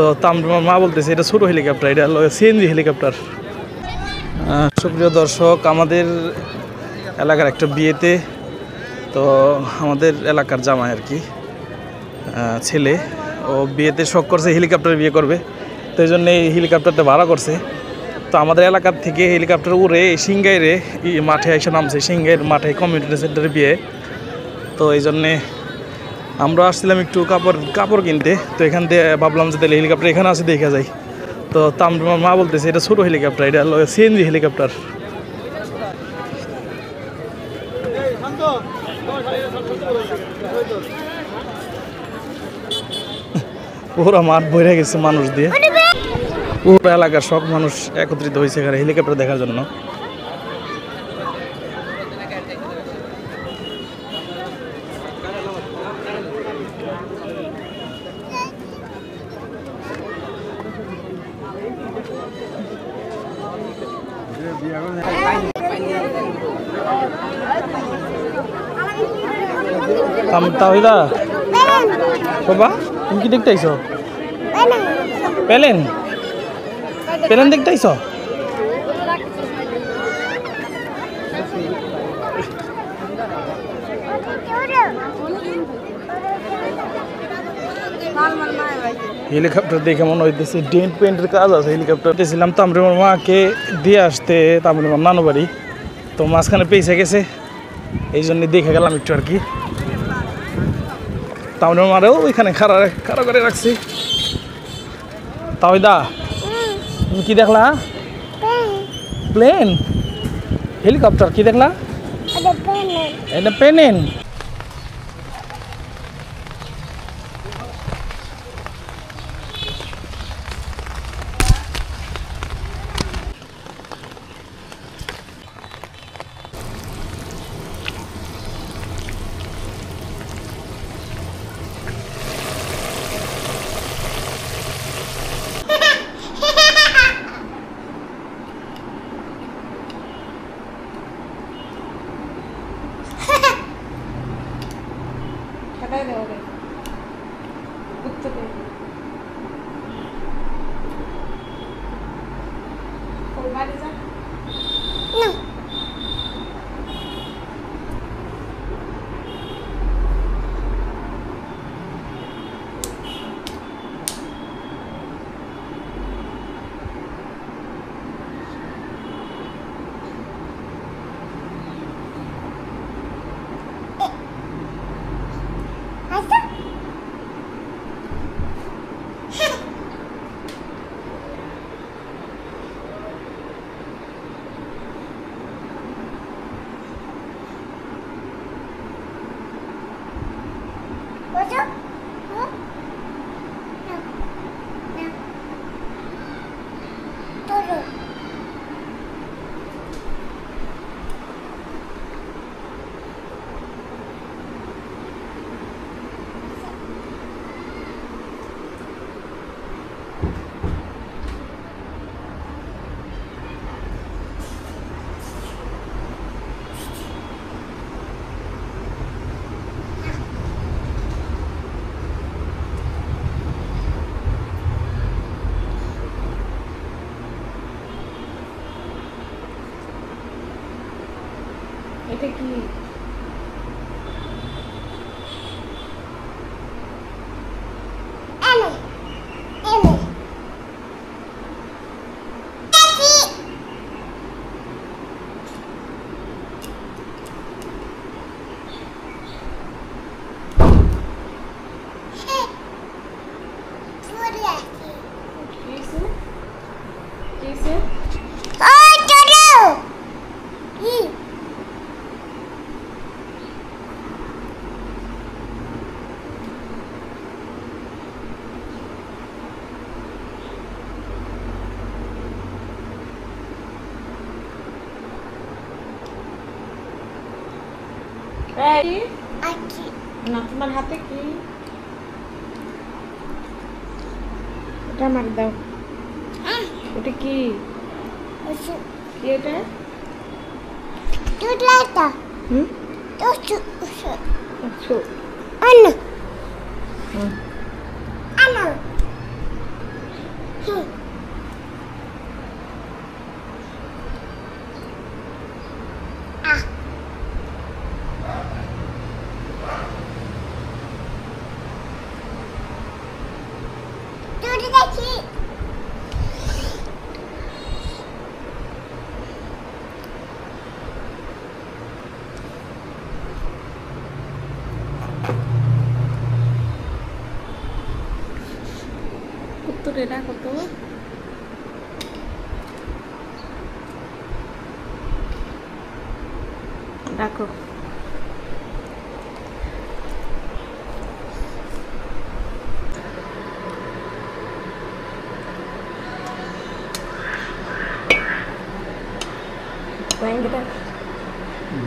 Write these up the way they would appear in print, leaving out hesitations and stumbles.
তো তামরিমার মা বলতেছে এটা ছোটো হেলিকপ্টার, এটা হলো সিএনজি হেলিকপ্টার। সুপ্রিয় দর্শক, আমাদের এলাকার একটা বিয়েতে, তো আমাদের এলাকার জামাই আর কি ছেলে, ও বিয়েতে শখ করছে হেলিকপ্টারে বিয়ে করবে, তো এই জন্য এই হেলিকপ্টারটা ভাড়া করছে। তো আমাদের এলাকার থেকে হেলিকপ্টার উড়ে সিংগাইরে মাঠে এসে নামছে, সিংগাইর মাঠে কমিউনিটি সেন্টারে বিয়ে। তো এই জন্যে আমরা আসছিলাম একটু কাপড় কিনতে, তো এখান থেকে ভাবলাম যে তাহলে হেলিকপ্টার এখানে আছে দেখা যায়। তো তামরিমার মা বলতেছে এটা ছোটো হেলিকপ্টার, এটা হলো সিএনজি হেলিকপ্টার। পুরো মাঠ ভরে গেছে মানুষ দিয়ে, পুরো এলাকার সব মানুষ একত্রিত হয়েছে এখানে হেলিকপ্টার দেখার জন্য। তাহিদা বাবা, তুমি কি দেখতে আইছো? প্লেন প্লেন দেখতে আইছো? হেলিকপ্টার দেখে মনে হইতেছে ডেন্ট পেন্টের কাজ আছে হেলিকপ্টার। ছিলাম তামরিমার মাকে দিয়ে আসতে তামরিমার নানু বাড়ি, তো মাঝখানে পেয়েছে গেছে, এই জন্য দেখে গেলাম একটু আর কি। তামরিমার মারেও ওইখানে খাড়া করে রাখছি। তাওইদা, তুমি কি দেখলা? প্লেন? হেলিকপ্টার কি দেখলা? এটা প্লেন। এটা কি? না, তোমার হাতে কি? এটা আমার দাও। এটা কি? কি এটা? উত্তরে রাখো তো। রাখো।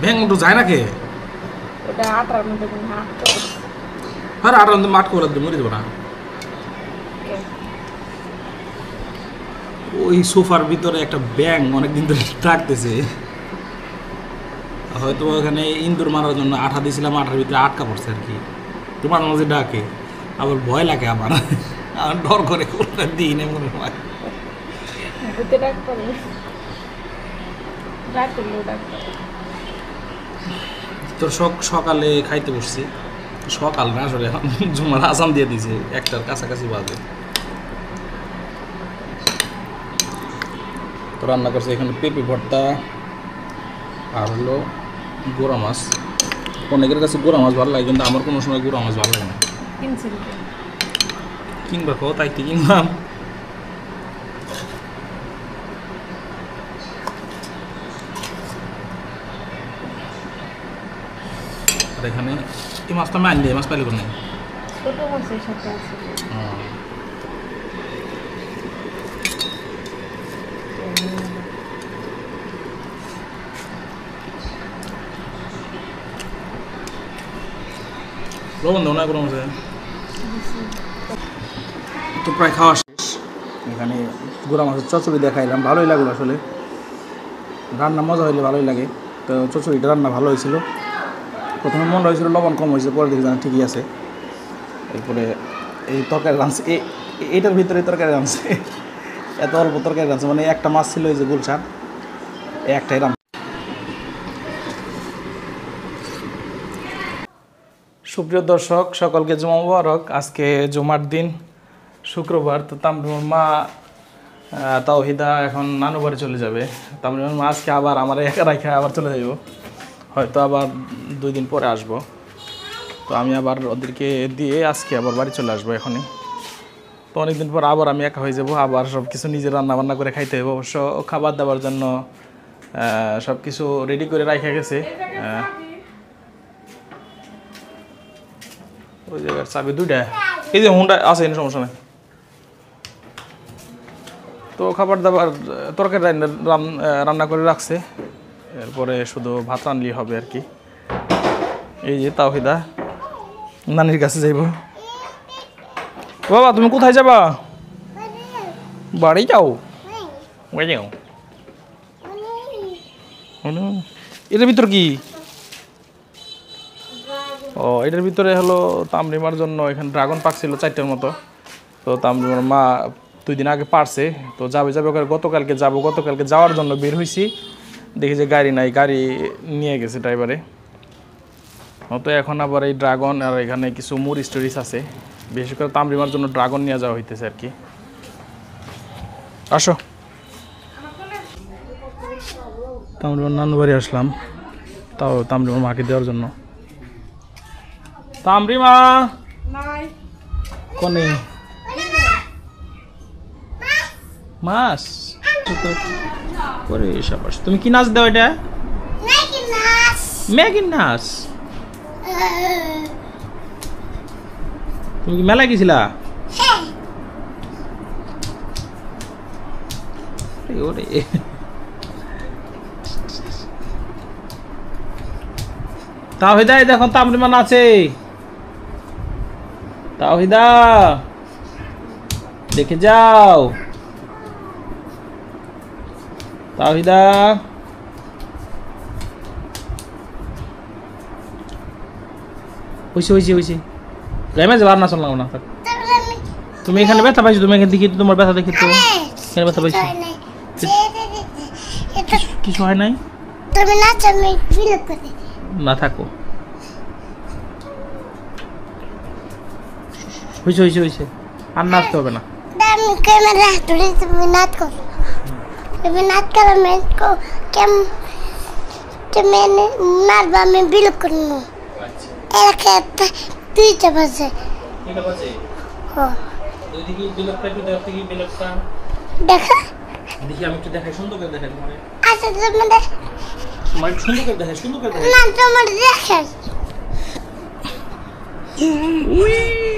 ব্যাং তো যায় না কে? ওটা আটার মধ্যে কোনো হাত তো। আরে আটার মধ্যে মাঠ করে মরে যাবো না। ওই সোফার ভিতরে একটা ব্যাং অনেকদিন ধরে ডাকতেছে, হয়তো ওখানে ইন্দুর মারার জন্য আঠা দিয়েছিলাম, আঠার ভিতরে আটকা পড়ছে আর কি। তোমার মাঝে ডাকে, আবার ভয় লাগে, আবার আমার ডর করে দিই না মনে হয়। তোর সকালে খাইতে বসছি, সকাল না আসলে জুমার আসাম দিয়ে দিছে, একটার কাছাকাছি বাজে। তো রান্না করছে এখানে পেঁপে ভর্তা আর হলো গোড়া মাছ। অনেকের কাছে গোড়া মাছ ভালো লাগে, কিন্তু আমার কোনো সময় গোড়া মাছ ভালো লাগে না। কিনবা কো তাই কি কিনলাম। আর এখানে এই মাছটা আমি আনলি, মাছ পাইলে কোনো ছোট মাছের সাথে আছে। লবণ দাও না কোনো মাছে। তো প্রায় খাওয়া শেষ। এখানে গোড়া মাছের চচ্চড়ি দেখাইলাম, ভালোই লাগলো আসলে। রান্না মজা হইলে ভালোই লাগে। তো চচ্চড়িটা রান্না ভালো হয়েছিল। প্রথমে মনে হয়েছিল লবণ কম হয়েছে, পরে দেখি জানা ঠিকই আছে। এরপরে এই তরকারি রাঁধছে, এইটার ভিতরে তরকারি রাঁধছে, এত অল্প তরকারি রাঁধছে, মানে একটা মাছ ছিল এই যে গুলশান, একটাই রাঁধছে। সুপ্রিয় দর্শক, সকলকে জুমা মুবারক। আজকে জুমার দিন, শুক্রবার। তো তামরিমার মা তাওহিদা এখন নানু বাড়ি চলে যাবে। তামরিমার মা আজকে আবার আমার একা রাখা আবার চলে যাব, হয়তো আবার 2 দিন পরে আসব। তো আমি আবার ওদেরকে দিয়ে আজকে আবার বাড়ি চলে আসবো এখনই। তো অনেকদিন পর আবার আমি একা হয়ে যাব, আবার সব কিছু নিজে রান্না বান্না করে খাইতে হবে। অবশ্য খাবার দাবার জন্য সব কিছু রেডি করে রাখা গেছে। ওই জায়গার চাবি 2টা, এই যে হুন্ডা আছে, সমস্যা নেই। তো খাবার দাবার তরকারি রান্না করে রাখছে, এরপরে শুধু ভাত রান্নলেই হবে আর কি। এই যে তাওহিদা নানির কাছে যাইব। বাবা তুমি কোথায় যাবা? বাড়ি যাও? বাড়ি যাও। এটার ভিতর কি? ও, এটার ভিতরে হলো তামরিমার জন্য এখানে ড্রাগন পাকছিল 4টার মতো। তো তামরিমার মা 2 দিন আগে পারছে, তো যাবে ওখানে গতকালকে যাবো। গতকালকে যাওয়ার জন্য বের হয়েছি, দেখি যে গাড়ি নাই, গাড়ি নিয়ে গেছে ড্রাইভারে। তো এখন আবার এই ড্রাগন আর এখানে কিছু মরিচ টরিচ আছে, বিশেষ করে তামরিমার জন্য ড্রাগন নিয়ে যাওয়া হইতেছে আর কি। আসো, তামরিমার নানু বাড়ি আসলাম, তাও তামরিমার মাকে দেওয়ার জন্য। তামরিমা কোনে মাছ করে সাবাস। তুমি কি নাচ দাও? এটা ম্যাগির নাচ। তুমি কি মেলায় গেছিলা? তাওহিদা দেখো তামরিমা নাচে। তাওহিদা দেখে যাও। তাওহিদা হইছে গাইমা যাবার না চললাম না। তুমি এখানে ব্যথা পাইছো, তুমি এখানে দেখি তোমার ব্যথা দেখি তো এখানে ব্যথা পাইছো। কিছু হয় নাই, না থাকো। হইছে আর নাচতে হবে না। कैमरा थोड़ी सी नाच को नाच कर मैं को कैम तो मैंने मारबा में बिल्कुल नहीं আচ্ছা एक তুই চাপাছে এটা বাজে ও তো দেখি বিলকটা কি দেখতে কি বিলকটা দেখা দেখি আমি একটু দেখাই সুন্দর করে দেখাই তোমারে আচ্ছা তুমি তোমার সুন্দর করে দেখাই সুন্দর করে দেখাই না তোমার দেখা উই